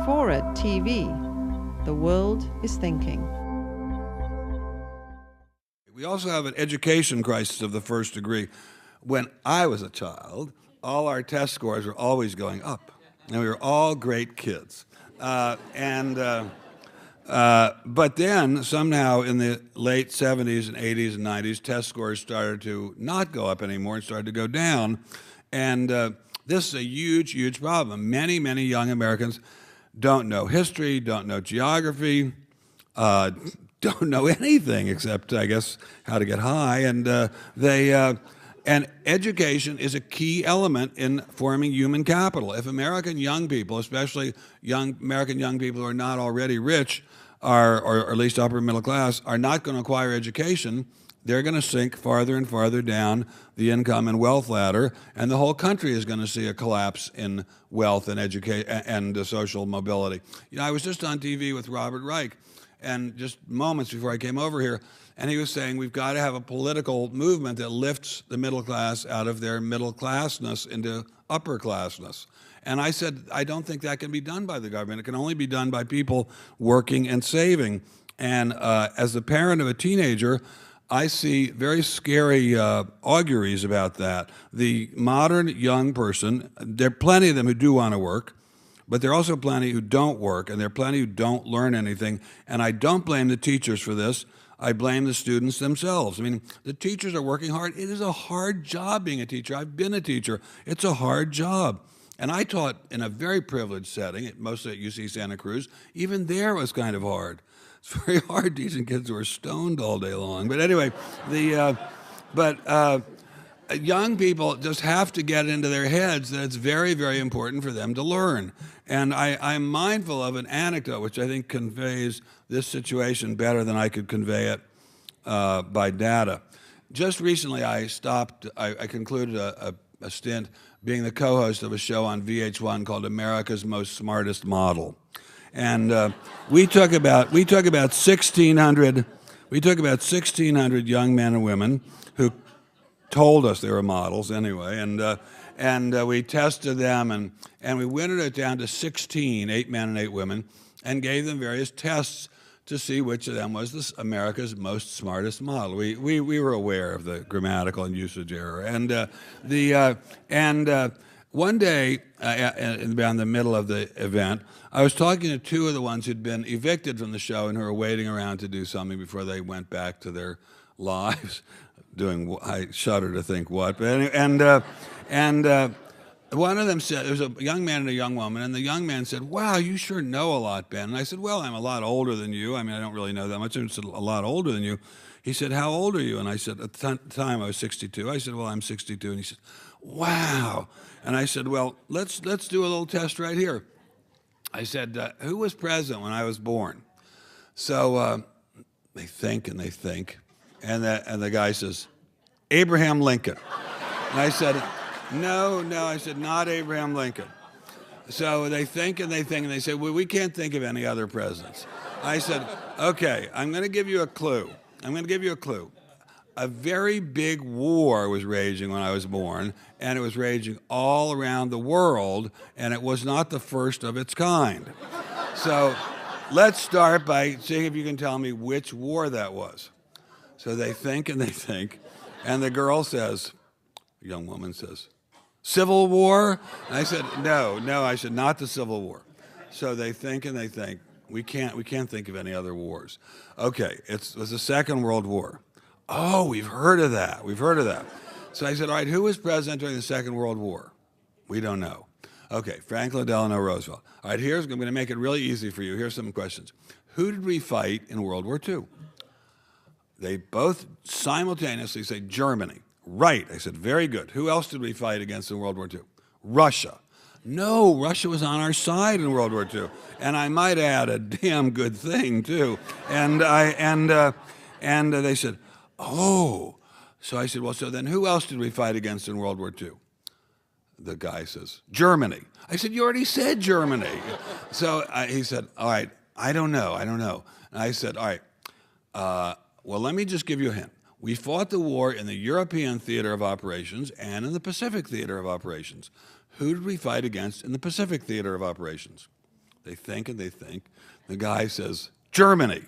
Forward TV. The world is thinking. We also have an education crisis of the first degree. When I was a child, all our test scores were always going up, and we were all great kids. But then somehow in the late 70s and 80s and 90s, test scores started to not go up anymore and started to go down. And this is a huge, huge problem. Many, many young Americans don't know history, don't know geography, don't know anything except, I guess, how to get high. And education is a key element in forming human capital. If American young people, especially American young people who are not already rich, or at least upper middle class, are not going to acquire education, they're going to sink farther and farther down the income and wealth ladder, and the whole country is going to see a collapse in wealth and social mobility. You know, I was just on TV with Robert Reich, and just moments before I came over here, and he was saying we've got to have a political movement that lifts the middle class out of their middle classness into upper classness. And I said, I don't think that can be done by the government. It can only be done by people working and saving. And as the parent of a teenager, I see very scary auguries about that. The modern young person, there are plenty of them who do want to work, but there are also plenty who don't work, and there are plenty who don't learn anything. And I don't blame the teachers for this. I blame the students themselves. I mean, the teachers are working hard. It is a hard job being a teacher. I've been a teacher. It's a hard job. And I taught in a very privileged setting, mostly at UC Santa Cruz. Even there it was kind of hard. It's very hard teaching kids who are stoned all day long. But anyway, young people just have to get into their heads that it's very, very important for them to learn. And I'm mindful of an anecdote which I think conveys this situation better than I could convey it by data. Just recently I concluded a stint being the co-host of a show on VH1 called America's Most Smartest Model. And we took about 1,600 young men and women who told us they were models anyway, and we tested them, and we wintered it down to 16, 8 men and 8 women, and gave them various tests to see which of them was America's most smartest model. We were aware of the grammatical and usage error, and one day, around the middle of the event, I was talking to 2 of the ones who'd been evicted from the show and who were waiting around to do something before they went back to their lives, doing, I shudder to think what. But one of them said, there was a young man and a young woman, and the young man said, "Wow, you sure know a lot, Ben." And I said, "Well, I'm a lot older than you. I mean, I don't really know that much. I'm just a lot older than you." He said, "How old are you?" And I said, at the time I was 62. I said, "Well, I'm 62." And he said, "Wow." And I said, "Well, let's do a little test right here." I said, "Who was president when I was born?" So they think and they think, and the guy says, "Abraham Lincoln." And I said, No, I said, "Not Abraham Lincoln." So they think and they think, and they say, "Well, we can't think of any other presidents." I said, "Okay, I'm going to give you a clue. A very big war was raging when I was born, and it was raging all around the world, and it was not the first of its kind. So let's start by seeing if you can tell me which war that was." So they think and they think, and the girl says, the young woman says, "Civil War?" And I said, no, I said, "Not the Civil War." So they think and they think, we can't think of any other wars. Okay, it was the Second World War. "Oh, we've heard of that. So I said, "All right, who was president during the Second World War?" "We don't know." "Okay, Franklin Delano Roosevelt." "All right, I'm going to make it really easy for you. Here's some questions. Who did we fight in World War II?" They both simultaneously say, "Germany." "Right." I said, "Very good. Who else did we fight against in World War II?" "Russia." "No, Russia was on our side in World War II. And I might add, a damn good thing, too." And they said, "Oh." So I said, "Well, so then who else did we fight against in World War II?" The guy says, "Germany." I said, "You already said Germany." So he said, "All right, I don't know. And I said, "All right, well, let me just give you a hint. We fought the war in the European theater of operations and in the Pacific theater of operations. Who did we fight against in the Pacific theater of operations?" They think and they think. The guy says, Germany.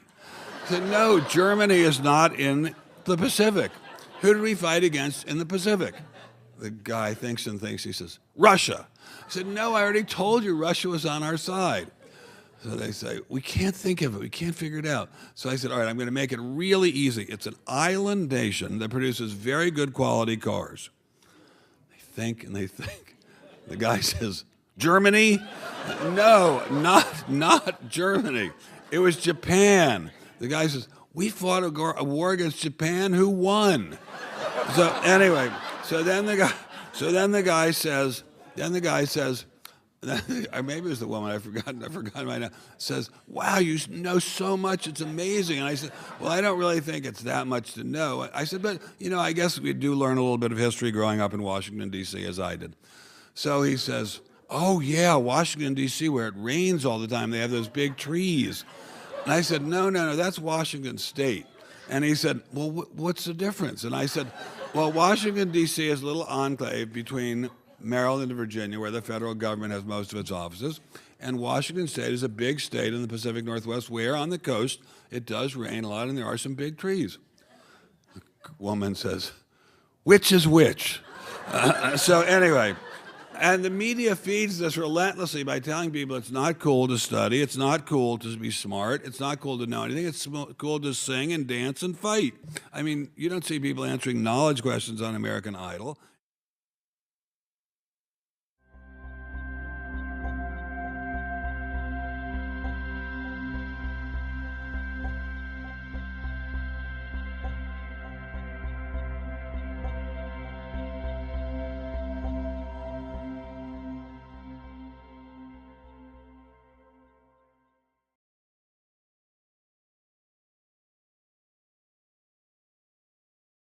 I said, no, Germany is not in the Pacific. Who did we fight against in the Pacific? The guy thinks and thinks. He says, Russia. I said, no, I already told you Russia was on our side. So they say, we can't think of it. We can't figure it out. So I said, all right, I'm going to make it really easy. It's an island nation that produces very good quality cars. They think and they think. The guy says, Germany? No, not Germany. It was Japan. The guy says, we fought a war against Japan. Who won? So anyway, then the guy says, or maybe it was the woman, I've forgotten right now, says, wow, you know so much, it's amazing. And I said, well, I don't really think it's that much to know. I said, but, I guess we do learn a little bit of history growing up in Washington, D.C., as I did. So he says, oh, yeah, Washington, D.C., where it rains all the time, they have those big trees. And I said, no, that's Washington State. And he said, well, what's the difference? And I said, well, Washington, D.C. is a little enclave between Maryland and Virginia, where the federal government has most of its offices. And Washington State is a big state in the Pacific Northwest where on the coast it does rain a lot and there are some big trees. The woman says, which is which? So anyway, and the media feeds this relentlessly by telling people it's not cool to study, it's not cool to be smart, it's not cool to know anything, it's cool to sing and dance and fight. I mean, you don't see people answering knowledge questions on American Idol.